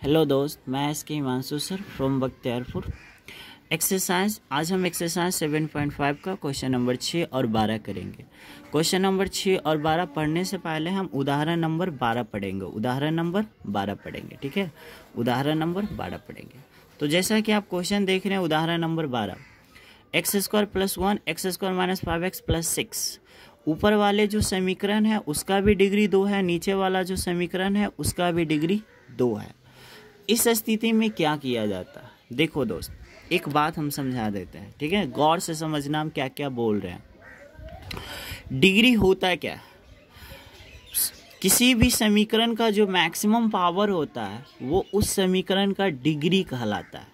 Hello दोस्त, मैं इसके Himanshu sir from Bakhtiyarpur. Exercise आज हम एक्सरसाइज 7.5 का क्वेश्चन नंबर 6 और 12 करेंगे। क्वेश्चन नंबर 6 और 12 पढ़ने से पहले हम उदाहरण नंबर 12 पढ़ेंगे। ठीक है, उदाहरण नंबर 12 पढ़ेंगे। तो जैसा कि आप क्वेश्चन देख रहे हैं, उदाहरण नंबर 12, x² + 1 x² - 5x + 6। ऊपर वाले जो समीकरण है उसका भी डिग्री 2 है, नीचे वाला जो समीकरण है उसका भी डिग्री 2 है। इस स्थिति में क्या किया जाता है? देखो दोस्त, एक बात हम समझा देते हैं, ठीक है, गौर से समझना हम क्या क्या बोल रहे हैं। डिग्री होता है क्या? किसी भी समीकरण का जो मैक्सिमम पावर होता है वो उस समीकरण का डिग्री कहलाता है।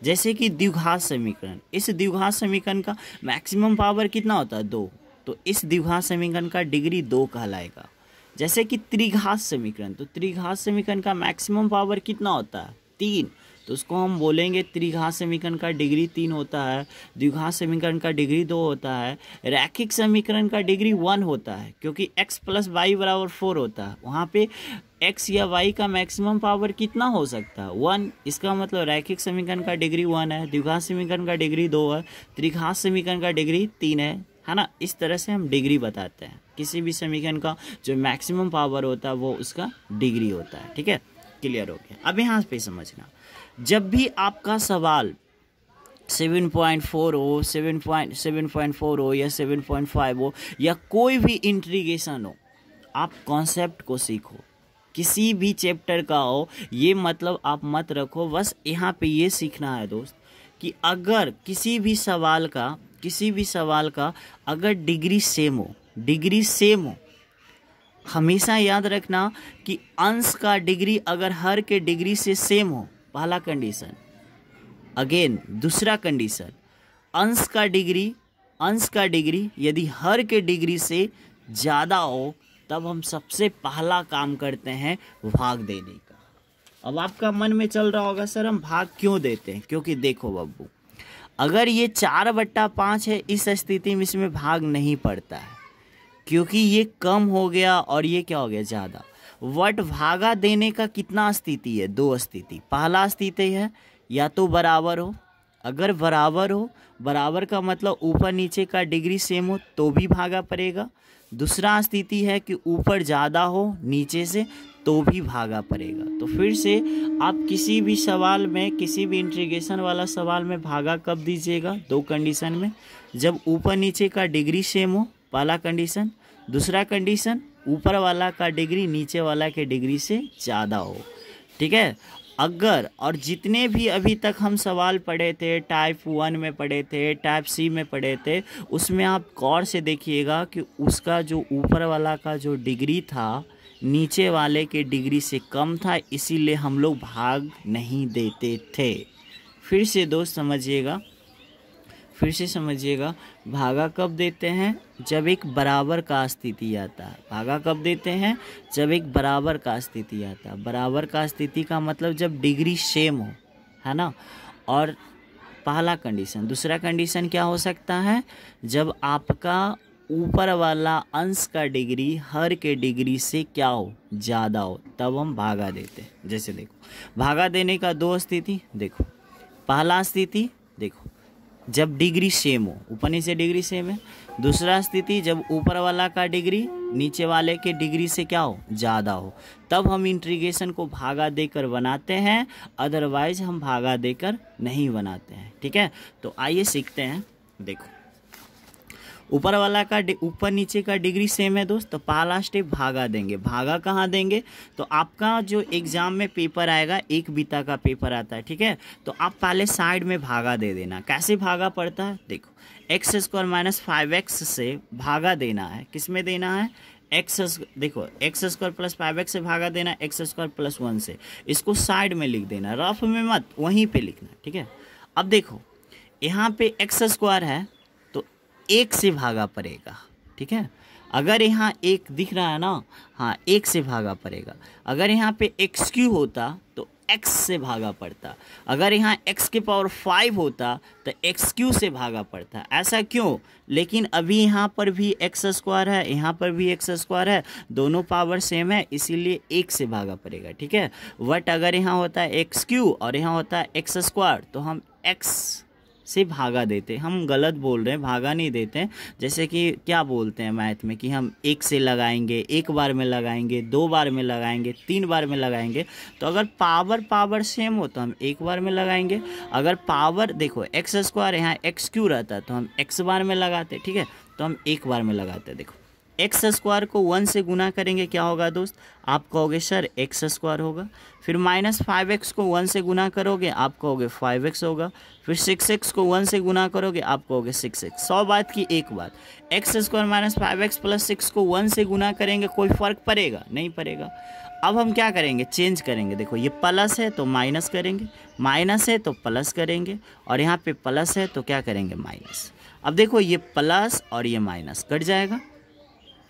जैसे कि द्विघात समीकरण, इस द्विघात समीकरण का मैक्सिमम पावर कितना होता है? 2, तो इस द्विघात समीकरण का डिग्री 2 कहलाएगा। जैसे कि त्रिघात समीकरण, तो त्रिघात समीकरण का मैक्सिमम पावर कितना होता है? 3, तो उसको हम बोलेंगे त्रिघात समीकरण का डिग्री 3 होता है। द्विघात समीकरण का डिग्री 2 होता है। रैखिक समीकरण का डिग्री 1 होता है, क्योंकि x + y = 4 होता है। वहाँ पे x या y का मैक्सिमम पावर कितना हो सकता है? 1। इसका मतलब रैखिक समीकरण का डिग्री 1 है, द्विघात समीकरण का डिग्री 2 है, त्रिघात समीकरण का डिग्री 3 है ना। इस तरह से हम डिग्री बताते हैं। किसी भी समीकरण का जो मैक्सिमम पावर होता है वो उसका डिग्री होता है। ठीक है, क्लियर हो गया। अब यहाँ पे समझना, जब भी आपका सवाल 7.4 हो, 7.4 हो या 7.5 हो या कोई भी इंट्रीगेशन हो, आप कॉन्सेप्ट को सीखो। किसी भी चैप्टर का हो, ये मतलब आप मत रखो। बस यहाँ पे ये सीखना है दोस्त कि अगर किसी भी सवाल का अगर डिग्री सेम हो, हमेशा याद रखना कि अंश का डिग्री अगर हर के डिग्री से सेम हो, पहला कंडीशन। अगेन दूसरा कंडीशन, अंश का डिग्री यदि हर के डिग्री से ज़्यादा हो, तब हम सबसे पहला काम करते हैं भाग देने का। अब आपका मन में चल रहा होगा, सर हम भाग क्यों देते हैं? क्योंकि देखो बब्बू, अगर ये 4/5 है, इस स्थिति में इसमें भाग नहीं पड़ता है, क्योंकि ये कम हो गया और ये क्या हो गया? ज़्यादा। वट भागा देने का कितना स्थिति है? 2 स्थिति। पहला स्थिति है या तो बराबर हो, अगर बराबर का मतलब ऊपर नीचे का डिग्री सेम हो तो भी भागा पड़ेगा। दूसरा स्थिति है कि ऊपर ज़्यादा हो नीचे से तो भी भागा पड़ेगा। तो फिर से आप किसी भी सवाल में, किसी भी इंटीग्रेशन वाला सवाल में भागा कब दीजिएगा? 2 कंडीशन में। जब ऊपर नीचे का डिग्री सेम हो, पहला कंडीशन। दूसरा कंडीशन, ऊपर वाला का डिग्री नीचे वाला के डिग्री से ज़्यादा हो। ठीक है, अगर और जितने भी अभी तक हम सवाल पढ़े थे, टाइप 1 में पढ़े थे, टाइप सी में पढ़े थे, उसमें आप गौर से देखिएगा कि उसका जो ऊपर वाला का जो डिग्री था नीचे वाले के डिग्री से कम था, इसीलिए हम लोग भाग नहीं देते थे। फिर से दोस्त समझिएगा, भागा कब देते हैं? जब एक बराबर का स्थिति आता है। भागा कब देते हैं? जब एक बराबर का स्थिति आता है। बराबर का स्थिति का मतलब जब डिग्री सेम हो, है ना। और पहला कंडीशन। दूसरा कंडीशन क्या हो सकता है? जब आपका ऊपर वाला अंश का डिग्री हर के डिग्री से क्या हो? ज़्यादा हो, तब हम भागा देते हैं। जैसे देखो, भागा देने का 2 स्थिति देखो। पहला स्थिति देखो, जब डिग्री सेम हो, ऊपर नीचे डिग्री सेम है। दूसरा स्थिति, जब ऊपर वाला का डिग्री नीचे वाले के डिग्री से क्या हो? ज़्यादा हो, तब हम इंटीग्रेशन को भागा देकर बनाते हैं, अदरवाइज हम भागा देकर नहीं बनाते हैं। ठीक है, तो आइए सीखते हैं। देखो, ऊपर वाला का ऊपर नीचे का डिग्री सेम है दोस्त, तो पहला स्टेप भागा देंगे। भागा कहाँ देंगे? तो आपका जो एग्जाम में पेपर आएगा, एक बीता का पेपर आता है, ठीक है, तो आप पहले साइड में भागा दे देना। कैसे भागा पड़ता है? देखो, x² - 5x से भागा देना है। किस में देना है? देखो, x² + 5x से भागा देना, x² + 1 से। इसको साइड में लिख देना, रफ में मत, वहीं पे लिखना। ठीक है, अब देखो यहाँ पे x² है तो 1 से भागा पड़ेगा। ठीक है, अगर यहाँ 1 दिख रहा है ना, हाँ, 1 से भागा पड़ेगा। अगर यहाँ पे x³ होता तो x से भागा पड़ता। अगर यहाँ x के पावर 5 होता तो x क्यू से भागा पड़ता। ऐसा क्यों? लेकिन अभी यहाँ पर भी एक्स स्क्वायर है, यहाँ पर भी एक्स स्क्वायर है, दोनों पावर सेम है, इसीलिए 1 से भागा पड़ेगा। ठीक है, बट अगर यहाँ होता है एक्स क्यू और यहाँ होता है एक्स स्क्वायर तो हम x से भागा देते। हम गलत बोल रहे हैं, भागा नहीं देते। जैसे कि क्या बोलते हैं मैथ में कि हम 1 से लगाएंगे, एक बार में लगाएंगे, 2 बार में लगाएंगे, 3 बार में लगाएंगे। तो अगर पावर सेम हो तो हम एक बार में लगाएंगे। अगर पावर देखो एक्स स्क्वायर यहाँ एक्स क्यू रहता तो हम एक्स बार में लगाते। ठीक है, तो हम एक बार में लगाते। देखो एक्स स्क्वायर को 1 से गुना करेंगे क्या होगा दोस्त? आप कहोगे सर एक्स स्क्वायर होगा। फिर -5x को 1 से गुना करोगे आप कहोगे 5x होगा। फिर 6x को 1 से गुना करोगे आप कहोगे 6x। 100 बात की एक बात, एक्स स्क्वायर -5x प्लस 6 को 1 से गुना करेंगे, कोई फ़र्क पड़ेगा? नहीं पड़ेगा। अब हम क्या करेंगे? चेंज करेंगे। देखो ये प्लस है तो माइनस करेंगे, माइनस है तो प्लस करेंगे, और यहाँ पे प्लस है तो क्या करेंगे? माइनस। अब देखो ये प्लस और ये माइनस कट जाएगा।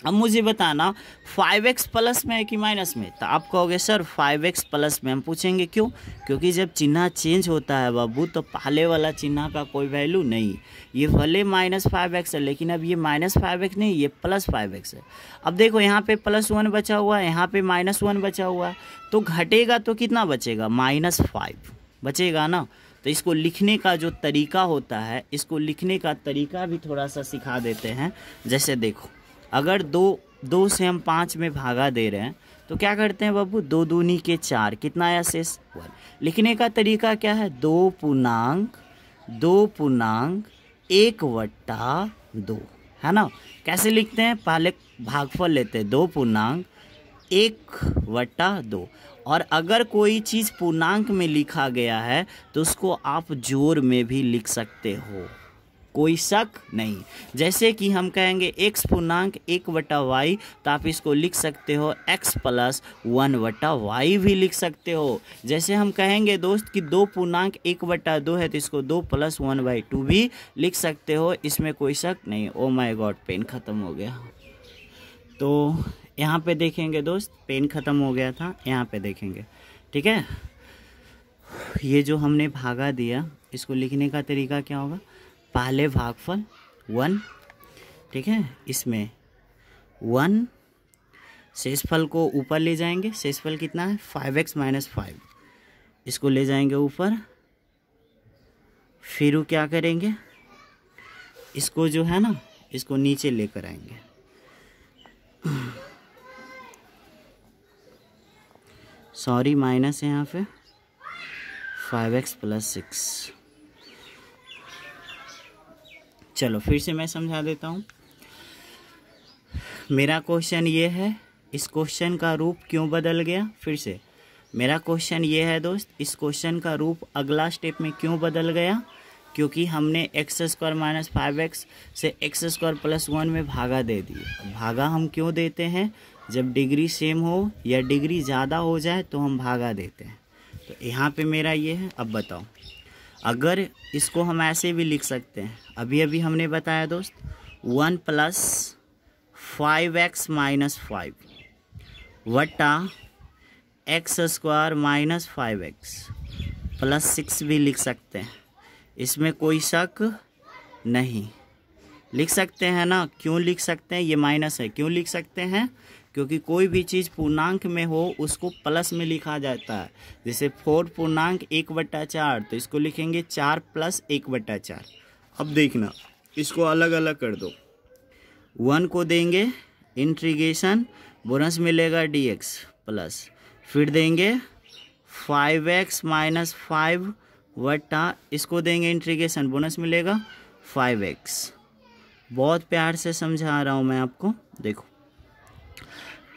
अब मुझे बताना 5x प्लस में है कि माइनस में? तो आप कहोगे सर 5x प्लस में। हम पूछेंगे क्यों? क्योंकि जब चिन्ह चेंज होता है बाबू तो पहले वाला चिन्ह का कोई वैल्यू नहीं। ये भले -5x है लेकिन अब ये -5x नहीं, ये +5x है। अब देखो यहाँ पे +1 बचा हुआ है, यहाँ पे -1 बचा हुआ है, तो घटेगा तो कितना बचेगा? -5 बचेगा ना। तो इसको लिखने का जो तरीका होता है, इसको लिखने का तरीका भी थोड़ा सा सिखा देते हैं। जैसे देखो अगर 2 से हम 5 में भागा दे रहे हैं तो क्या करते हैं बाबू? 2 दूनी के 4, कितना आया शेष? 1। लिखने का तरीका क्या है? 2 पूर्णांक 1/2, है ना। कैसे लिखते हैं? पहले भागफल लेते हैं, 2 पूर्णांक 1/2। और अगर कोई चीज़ पूर्णांक में लिखा गया है तो उसको आप जोड़ में भी लिख सकते हो, कोई शक नहीं। जैसे कि हम कहेंगे x पूर्णांक 1/y तो आप इसको लिख सकते हो x प्लस 1/y भी लिख सकते हो। जैसे हम कहेंगे दोस्त कि 2 पूर्णांक 1/2 है तो इसको 2 + 1/2 भी लिख सकते हो, इसमें कोई शक नहीं। ओ माय गॉड, पेन ख़त्म हो गया। तो यहाँ पे देखेंगे दोस्त, पेन ख़त्म हो गया था, यहाँ पे देखेंगे। ठीक है, ये जो हमने भागा दिया इसको लिखने का तरीका क्या होगा? पहले भागफल 1, ठीक है, इसमें 1, शेषफल को ऊपर ले जाएंगे। शेषफल कितना है? 5x - 5, इसको ले जाएंगे ऊपर। फिर वो क्या करेंगे? इसको जो है ना, इसको नीचे लेकर आएंगे। सॉरी माइनस है यहाँ पे, 5x + 6। चलो फिर से मैं समझा देता हूँ। मेरा क्वेश्चन ये है, इस क्वेश्चन का रूप क्यों बदल गया? फिर से मेरा क्वेश्चन ये है दोस्त, इस क्वेश्चन का रूप अगला स्टेप में क्यों बदल गया? क्योंकि हमने x² - 5x से x² + 1 में भागा दे दिए। भागा हम क्यों देते हैं? जब डिग्री सेम हो या डिग्री ज़्यादा हो जाए तो हम भागा देते हैं। तो यहाँ पे मेरा ये है। अब बताओ, अगर इसको हम ऐसे भी लिख सकते हैं, अभी अभी हमने बताया दोस्त 1 + 5x - 5 वटा x² - 5x + 6 भी लिख सकते हैं, इसमें कोई शक नहीं। लिख सकते हैं ना? क्यों लिख सकते हैं? ये माइनस है, क्यों लिख सकते हैं? क्योंकि कोई भी चीज़ पूर्णांक में हो उसको प्लस में लिखा जाता है। जैसे 4 पूर्णांक 1/4 तो इसको लिखेंगे 4 + 1/4। अब देखना, इसको अलग अलग कर दो। 1 को देंगे इंटीग्रेशन, बोनस मिलेगा dx प्लस, फिर देंगे 5x - 5 वटा, इसको देंगे इंटीग्रेशन, बोनस मिलेगा 5x। बहुत प्यार से समझा रहा हूँ मैं आपको। देखो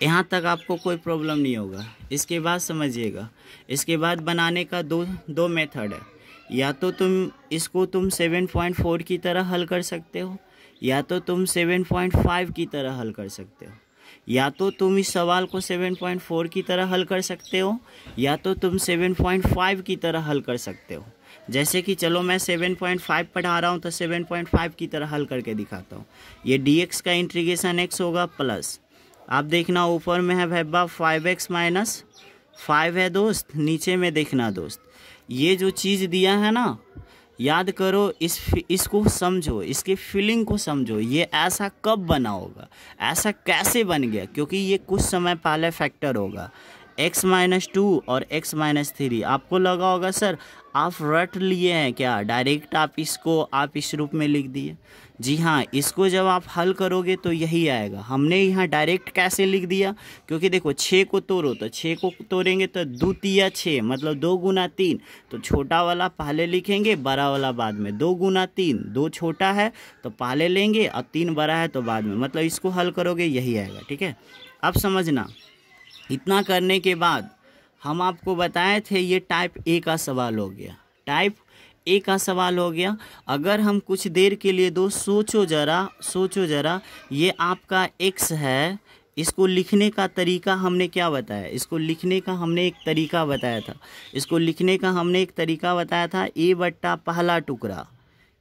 यहाँ तक आपको कोई प्रॉब्लम नहीं होगा। इसके बाद समझिएगा, इसके बाद बनाने का दो मेथड है। या तो इसको तुम 7.4 की तरह हल कर सकते हो, या तो तुम 7.5 की तरह हल कर सकते हो, या तो तुम इस सवाल को 7.4 की तरह हल कर सकते हो, या तो तुम 7.5 की तरह हल कर सकते हो। जैसे कि चलो मैं 7.5 पढ़ा रहा हूँ तो 7.5 की तरह हल करके दिखाता हूँ। ये dx का इंटीग्रेशन x होगा प्लस, आप देखना ऊपर में है भाई 5x - 5 है दोस्त। नीचे में देखना दोस्त, ये जो चीज़ दिया है ना, याद करो, इसको समझो, इसकी फीलिंग को समझो। ये ऐसा कब बना होगा, ऐसा कैसे बन गया, क्योंकि ये कुछ समय पहले फैक्टर होगा x-2 और x-3। आपको लगा होगा सर आप रट लिए हैं क्या, डायरेक्ट आप इस रूप में लिख दिए। जी हाँ, इसको जब आप हल करोगे तो यही आएगा। हमने यहाँ डायरेक्ट कैसे लिख दिया, क्योंकि देखो 6 को तोड़ो, तो 6 को तोड़ेंगे तो 2 तिया 6, मतलब 2 गुना 3। तो छोटा वाला पहले लिखेंगे, बड़ा वाला बाद में। 2 गुना 3, 2 छोटा है तो पहले लेंगे और 3 बड़ा है तो बाद में, मतलब इसको हल करोगे यही आएगा। ठीक है, अब समझना। इतना करने के बाद हम आपको बताए थे ये टाइप ए का सवाल हो गया, टाइप ए का सवाल हो गया। अगर हम कुछ देर के लिए दोस्त सोचो ज़रा, ये आपका x है, इसको लिखने का तरीका हमने क्या बताया, इसको लिखने का हमने एक तरीका बताया था, ए बट्टा पहला टुकड़ा।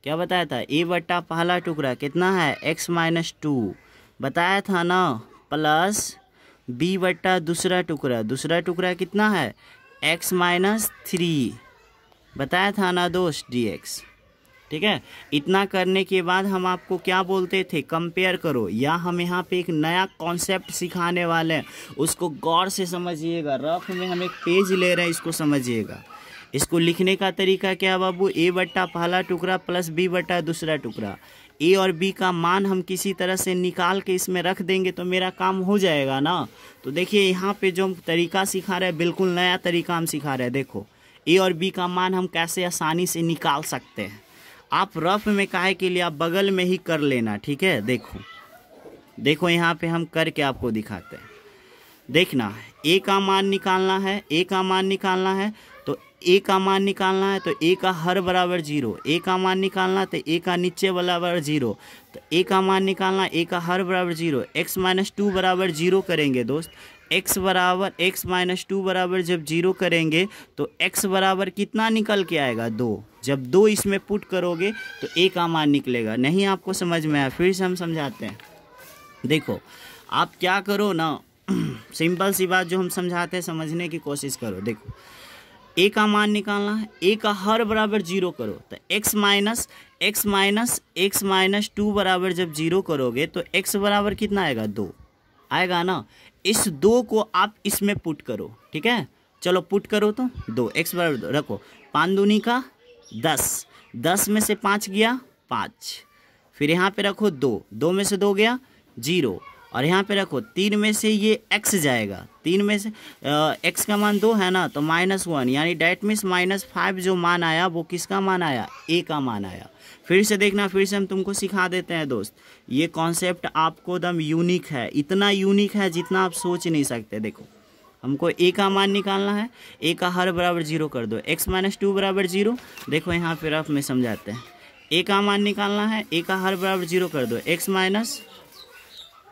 क्या बताया था, ए बट्टा पहला टुकड़ा कितना है, x-2 बताया था ना, प्लस बी बट्टा दूसरा टुकड़ा कितना है, x-3 बताया था ना दोस्त, dx। ठीक है, इतना करने के बाद हम आपको क्या बोलते थे, कंपेयर करो। या हम यहाँ पे एक नया कॉन्सेप्ट सिखाने वाले हैं, उसको गौर से समझिएगा। रफ में हम एक पेज ले रहे हैं, इसको समझिएगा। इसको लिखने का तरीका क्या बाबू, ए बट्टा पहला टुकड़ा प्लस बी बट्टा दूसरा टुकड़ा। ए और बी का मान हम किसी तरह से निकाल के इसमें रख देंगे तो मेरा काम हो जाएगा ना। तो देखिए यहाँ पे जो हम तरीका सिखा रहे हैं, बिल्कुल नया तरीका हम सिखा रहे हैं। देखो ए और बी का मान हम कैसे आसानी से निकाल सकते हैं। आप रफ में काहे के लिए आप बगल में ही कर लेना। ठीक है, देखो यहाँ पे हम करके आपको दिखाते हैं। देखना, ए का मान निकालना है, तो ए का मान निकालना है, तो ए का हर बराबर 0। ए का मान निकालना तो ए का नीचे बराबर 0, तो ए का मान निकालना, ए का हर बराबर 0। x-2 बराबर 0 करेंगे दोस्त, x-2 बराबर जब 0 करेंगे तो x बराबर कितना निकल के आएगा, 2। जब 2 इसमें पुट करोगे तो ए का मान निकलेगा। नहीं आपको समझ में आया, फिर से हम समझाते हैं। देखो आप क्या करो ना, सिंपल सी बात जो हम समझाते हैं समझने की कोशिश करो। देखो ए का मान निकालना है, ए का हर बराबर 0 करो, तो x-2 बराबर जब 0 करोगे तो x बराबर कितना आएगा, 2 आएगा ना। इस 2 को आप इसमें पुट करो। ठीक है, चलो पुट करो तो 2, x बराबर 2 रखो, 5 दूनी का 10, 10 में से 5 गया 5, फिर यहाँ पे रखो 2, 2 में से 2 गया 0, और यहाँ पे रखो 3 में से ये x जाएगा, 3 में से x का मान 2 है ना, तो -1, यानी डैट मीन्स -5 जो मान आया वो किसका मान आया, a का मान आया। फिर से देखना, फिर से हम तुमको सिखा देते हैं दोस्त। ये कॉन्सेप्ट आपको एकदम यूनिक है, इतना यूनिक है जितना आप सोच नहीं सकते। देखो हमको a का मान निकालना है, a का हर बराबर 0 कर दो, x-2 बराबर 0। देखो यहाँ पे रफ में समझाते हैं, a का मान निकालना है, a का हर बराबर 0 कर दो,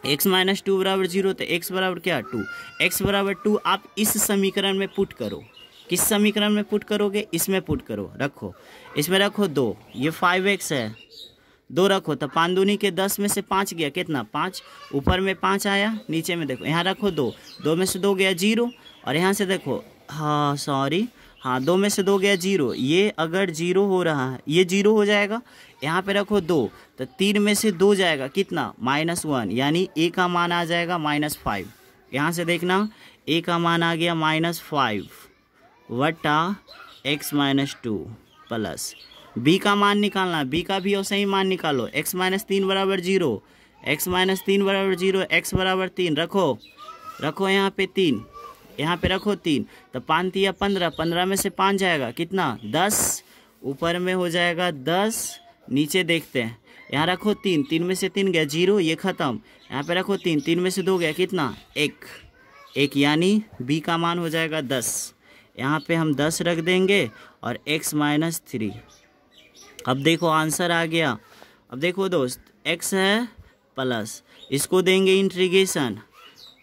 x-2 बराबर 0, तो x बराबर क्या, 2। x बराबर 2 आप इस समीकरण में पुट करो। किस समीकरण में पुट करोगे, इसमें पुट करो। रखो, इसमें रखो 2, ये 5x है, 2 रखो, तो 5 दूनी के 10 में से 5 गया कितना, 5, ऊपर में 5 आया, नीचे में देखो यहाँ रखो 2, 2 में से 2 गया 0, और यहाँ से देखो, हाँ 2 में से 2 गया 0। ये अगर 0 हो रहा है, ये 0 हो जाएगा। यहाँ पे रखो 2, तो 3 में से 2 जाएगा कितना, -1, यानी a का मान आ जाएगा -5। यहाँ से देखना a का मान आ गया -5 वटा x-2 प्लस b का मान निकालना, b का भी वैसे ही मान निकालो, x-3 बराबर 0, x-3 बराबर 0, x बराबर 3 रखो यहाँ पे 3, यहाँ पे रखो 3, तो 5 तिया 15, 15 में से 5 जाएगा कितना, 10, ऊपर में हो जाएगा 10, नीचे देखते हैं, यहाँ रखो 3, 3 में से 3 गया 0, ये ख़त्म। यहाँ पे रखो 3, 3 में से 2 गया कितना, 1, यानी b का मान हो जाएगा 10। यहाँ पे हम 10 रख देंगे और x-3। अब देखो आंसर आ गया। अब देखो दोस्त, x है प्लस, इसको देंगे इंटीग्रेशन,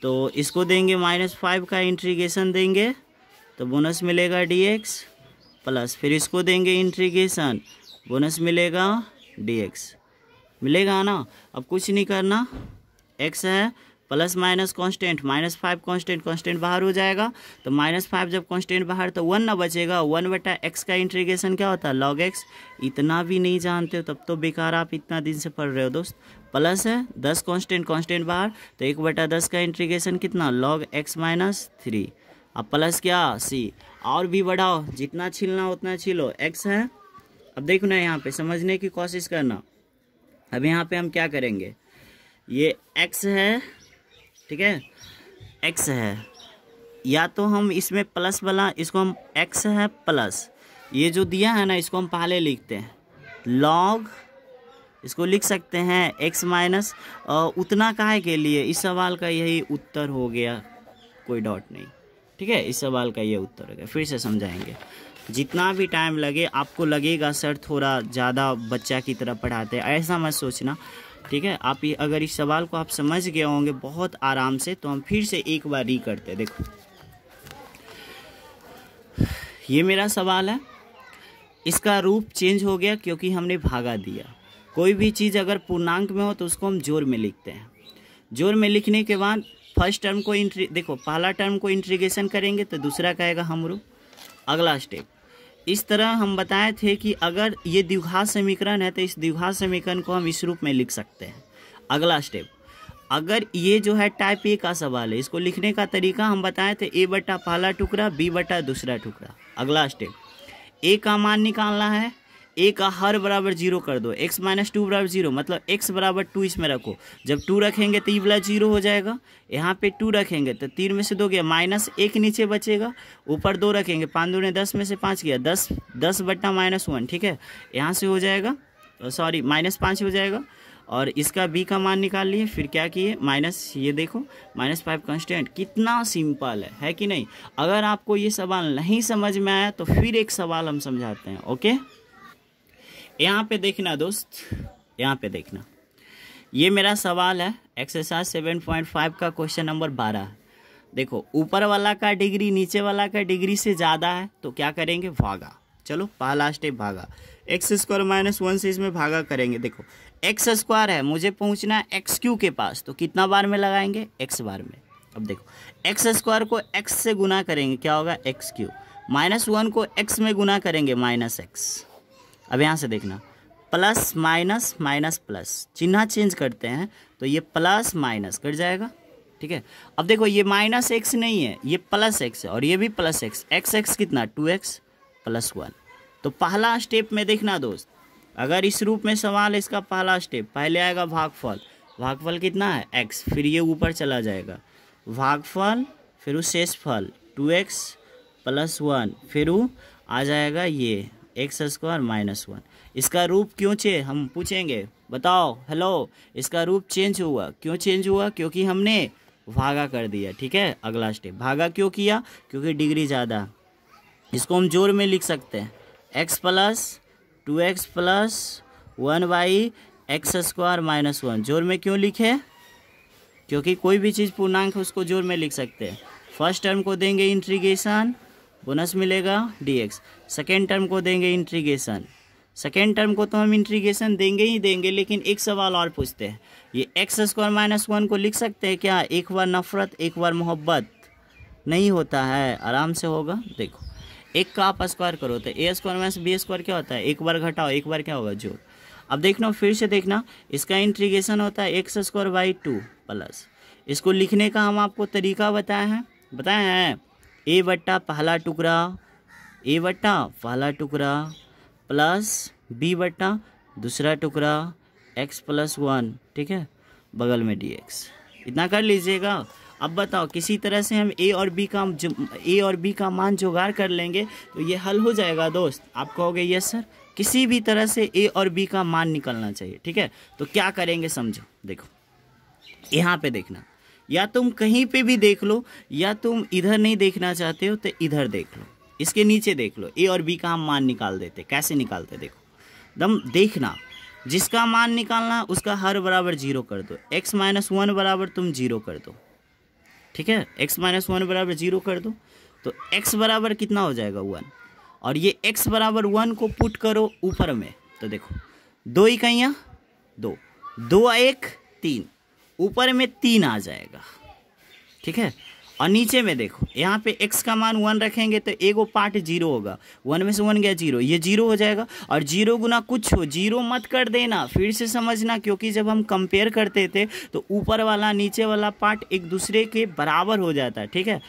तो इसको देंगे -5 का इंटीग्रेशन देंगे तो बोनस मिलेगा dx, प्लस फिर इसको देंगे इंटीग्रेशन, बोनस मिलेगा dx, मिलेगा ना। अब कुछ नहीं करना, x है plus minus constant, -5 constant, constant बाहर हो जाएगा तो -5 जब कांस्टेंट बाहर तो 1 ना बचेगा, 1/x का इंटीग्रेशन क्या होता है log x। इतना भी नहीं जानते हो तब तो बेकार आप इतना दिन से पढ़ रहे हो दोस्त। प्लस है 10 कांस्टेंट, कांस्टेंट बाहर तो 1/10 का इंटीग्रेशन कितना log x - 3। अब प्लस क्या c, और भी बढ़ाओ, जितना छीलना उतना छीलो, x है। अब देखो ना यहाँ पे समझने की कोशिश करना। अब यहाँ पे हम क्या करेंगे, ये x है, ठीक है, x है, या तो हम इसमें प्लस वाला, इसको हम x है प्लस, ये जो दिया है ना इसको हम पहले लिखते हैं log, इसको लिख सकते हैं x माइनस उतना काहे के लिए, इस सवाल का यही उत्तर हो गया, कोई डॉट नहीं, ठीक है, इस सवाल का ये उत्तर हो गया। फिर से समझाएंगे, जितना भी टाइम लगे, आपको लगेगा सर थोड़ा ज़्यादा बच्चा की तरह पढ़ाते हैं, ऐसा मत सोचना, ठीक है। आप अगर इस सवाल को आप समझ गए होंगे बहुत आराम से, तो हम फिर से एक बार री करते हैं। देखो ये मेरा सवाल है, इसका रूप चेंज हो गया क्योंकि हमने भागा दिया। कोई भी चीज़ अगर पूर्णांक में हो तो उसको हम जोड़ में लिखते हैं। जोड़ में लिखने के बाद फर्स्ट टर्म को देखो, पहला टर्म को इंटीग्रेशन करेंगे तो दूसरा कहेगा हम रूप। अगला स्टेप, इस तरह हम बताए थे कि अगर ये द्विघात समीकरण है तो इस द्विघात समीकरण को हम इस रूप में लिख सकते हैं। अगला स्टेप, अगर ये जो है टाइप ए का सवाल है, इसको लिखने का तरीका हम बताए थे a बटा पहला टुकड़ा, b बटा दूसरा टुकड़ा। अगला स्टेप, a का मान निकालना है, a का हर बराबर 0 कर दो, x - 2 बराबर 0, मतलब x बराबर 2 इसमें रखो। जब 2 रखेंगे तो ये वाला 0 हो जाएगा, यहाँ पे 2 रखेंगे तो 3 में से 2 गया, -1 नीचे बचेगा, ऊपर 2 रखेंगे, 5 दूने 10 में से 5 गया, 10 बटा -1, ठीक है, यहाँ से हो जाएगा, सॉरी -5 हो जाएगा। और इसका b का मान निकाल लिए, फिर क्या किए माइनस, ये देखो -5 कांस्टेंट। कितना सिंपल है कि नहीं। अगर आपको ये सवाल नहीं समझ में आया तो फिर एक सवाल हम समझाते हैं, ओके। यहाँ पे देखना दोस्त, यहाँ पे देखना, ये मेरा सवाल है एक्सरसाइज 7.5 का क्वेश्चन नंबर 12। देखो ऊपर वाला का डिग्री नीचे वाला का डिग्री से ज़्यादा है तो क्या करेंगे, भागा। चलो पहला स्टेप भागा, x² - 1 से इसमें भागा करेंगे। देखो x² है, मुझे पहुंचना है x³ के पास, तो कितना बार में लगाएंगे, x बार में। अब देखो x² को x से गुना करेंगे, क्या होगा x³ -1 को x में गुना करेंगे -x। अब यहाँ से देखना, प्लस माइनस माइनस प्लस, चिन्ह चेंज करते हैं तो ये प्लस माइनस कट जाएगा, ठीक है। अब देखो ये -x नहीं है, ये +x है, और ये भी +x, x कितना 2x + 1। तो पहला स्टेप में देखना दोस्त, अगर इस रूप में सवाल है, इसका पहला स्टेप पहले आएगा भागफल, भागफल कितना है x, फिर ये ऊपर चला जाएगा भागफल, फिर वो शेषफल 2x + 1, फिर वो आ जाएगा ये x² - 1। इसका रूप क्यों चेंज, हम पूछेंगे, बताओ हेलो, इसका रूप चेंज हुआ, क्यों चेंज हुआ, क्योंकि हमने भागा कर दिया, ठीक है। अगला स्टेप, भागा क्यों किया, क्योंकि डिग्री ज़्यादा। इसको हम जोड़ में लिख सकते हैं, x + 2x + 1/x² - 1। जोड़ में क्यों लिखे, क्योंकि कोई भी चीज़ पूर्णांक है उसको जोड़ में लिख सकते हैं। फर्स्ट टर्म को देंगे इंटीग्रेशन, बोनस मिलेगा dx। सेकेंड टर्म को देंगे इंटीग्रेशन, सेकेंड टर्म को तो हम इंटीग्रेशन देंगे ही देंगे, लेकिन एक सवाल और पूछते हैं, ये x² - 1 को लिख सकते हैं क्या, एक बार नफरत एक बार मोहब्बत, नहीं होता है, आराम से होगा। देखो एक का आप स्क्वायर करो तो a² - b² क्या होता है, एक बार घटाओ एक बार क्या होगा जोड़। अब देखना, फिर से देखना, इसका इंटीग्रेशन होता है x² / 2 प्लस, इसको लिखने का हम आपको तरीका बताए हैं a बट्टा पहला टुकड़ा प्लस b बट्टा दूसरा टुकड़ा x + 1, ठीक है, बगल में dx। इतना कर लीजिएगा। अब बताओ किसी तरह से हम a और b का मान जुगाड़ कर लेंगे तो ये हल हो जाएगा दोस्त। आप कहोगे यस सर, किसी भी तरह से a और b का मान निकलना चाहिए, ठीक है। तो क्या करेंगे समझो, देखो यहाँ पे देखना, या तुम कहीं पे भी देख लो, या तुम इधर नहीं देखना चाहते हो तो इधर देख लो, इसके नीचे देख लो, a और b का हम मान निकाल देते। कैसे निकालते देखो, दम देखना, जिसका मान निकालना उसका हर बराबर 0 कर दो, x - 1 बराबर तुम 0 कर दो, ठीक है, x - 1 बराबर 0 कर दो, तो x बराबर कितना हो जाएगा 1, और ये x बराबर 1 को पुट करो ऊपर में, तो देखो 2 इकाइयाँ 2, 2 1 3, ऊपर में 3 आ जाएगा, ठीक है। और नीचे में देखो, यहाँ पे x का मान 1 रखेंगे तो एगो पार्ट 0 होगा, 1 में से 1 गया 0, ये 0 हो जाएगा। और 0 गुना कुछ हो, 0 मत कर देना, फिर से समझना, क्योंकि जब हम कंपेयर करते थे तो ऊपर वाला नीचे वाला पार्ट एक दूसरे के बराबर हो जाता है, ठीक है।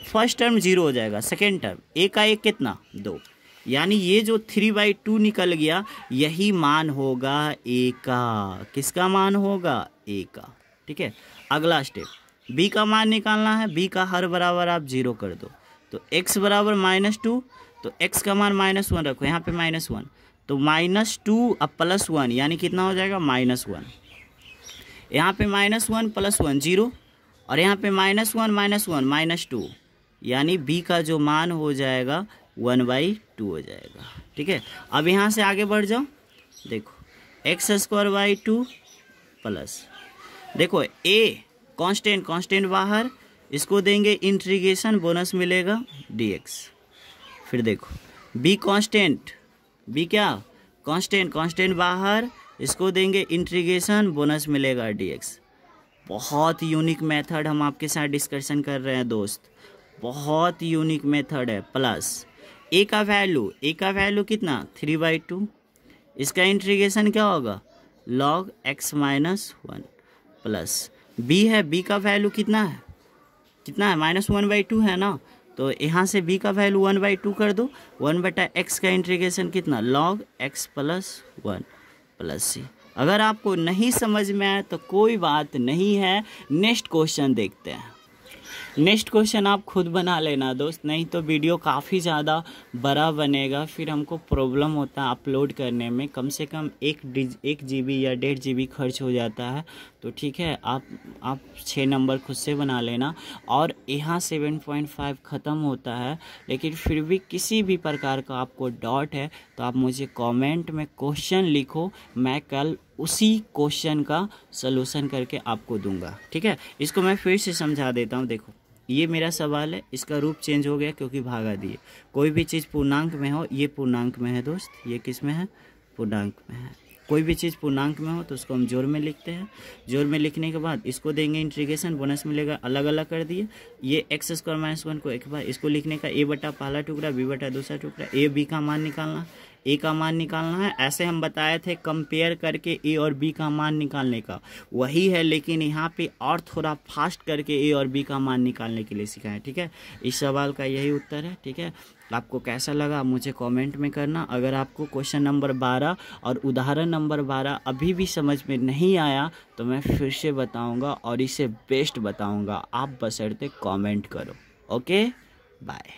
फर्स्ट टर्म 0 हो जाएगा, सेकेंड टर्म a का 1 कितना 2, यानी ये जो 3/2 निकल गया, यही मान होगा a का। किसका मान होगा? a का, ठीक है। अगला स्टेप, b का मान निकालना है। b का हर बराबर आप 0 कर दो, तो x बराबर -2, तो x का मान -1 रखो, यहाँ पे -1, तो -2 अब +1, यानी कितना हो जाएगा? -1। यहाँ पे -1 + 1 0, और यहाँ पे -1 -2, यानी b का जो मान हो जाएगा 1/2 हो जाएगा, ठीक है। अब यहाँ से आगे बढ़ जाओ, देखो x² प्लस, देखो a कांस्टेंट बाहर, इसको देंगे इंटीग्रेशन, बोनस मिलेगा dx। फिर देखो b कांस्टेंट, b क्या कांस्टेंट बाहर, इसको देंगे इंटीग्रेशन, बोनस मिलेगा dx। बहुत यूनिक मेथड हम आपके साथ डिस्कशन कर रहे हैं दोस्त, बहुत यूनिक मेथड है। प्लस a का वैल्यू कितना 3/2, इसका इंटीग्रेशन क्या होगा? log x - 1 प्लस b है, b का वैल्यू कितना है -1/2 है ना, तो यहाँ से b का वैल्यू 1/2 कर दो, 1/x का इंटीग्रेशन कितना log x + 1 प्लस c। अगर आपको नहीं समझ में आए तो कोई बात नहीं है, नेक्स्ट क्वेश्चन देखते हैं। नेक्स्ट क्वेश्चन आप खुद बना लेना दोस्त, नहीं तो वीडियो काफ़ी ज़्यादा बड़ा बनेगा, फिर हमको प्रॉब्लम होता है अपलोड करने में, कम से कम 1 GB या 1.5 GB खर्च हो जाता है। तो ठीक है, आप 6 नंबर खुद से बना लेना। और यहाँ 7.5 ख़त्म होता है, लेकिन फिर भी किसी भी प्रकार का आपको डाउट है तो आप मुझे कमेंट में क्वेश्चन लिखो, मैं कल उसी क्वेश्चन का सलूशन करके आपको दूंगा, ठीक है। इसको मैं फिर से समझा देता हूँ। देखो, ये मेरा सवाल है, इसका रूप चेंज हो गया क्योंकि भागा दिए। कोई भी चीज़ पूर्णांक में हो, ये पूर्णांक में है दोस्त, ये किस में है? पूर्णांक में है। कोई भी चीज़ पूर्णांक में हो तो उसको हम जोड़ में लिखते हैं। जोड़ में लिखने के बाद इसको देंगे इंटीग्रेशन, बोनस मिलेगा, अलग अलग कर दिए। ये x² - 1 को एक बार इसको लिखने का a बटा पहला टुकड़ा, b बटा दूसरा टुकड़ा, a b का मान निकालना, a का मान निकालना है। ऐसे हम बताए थे कंपेयर करके a और b का मान निकालने का, वही है, लेकिन यहाँ पे और थोड़ा फास्ट करके a और b का मान निकालने के लिए सिखाएं, ठीक है। इस सवाल का यही उत्तर है, ठीक है। आपको कैसा लगा मुझे कमेंट में करना। अगर आपको क्वेश्चन नंबर 12 और उदाहरण नंबर 12 अभी भी समझ में नहीं आया तो मैं फिर से बताऊंगा और इसे बेस्ट बताऊंगा, आप बशर्ते कमेंट करो। Okay, bye.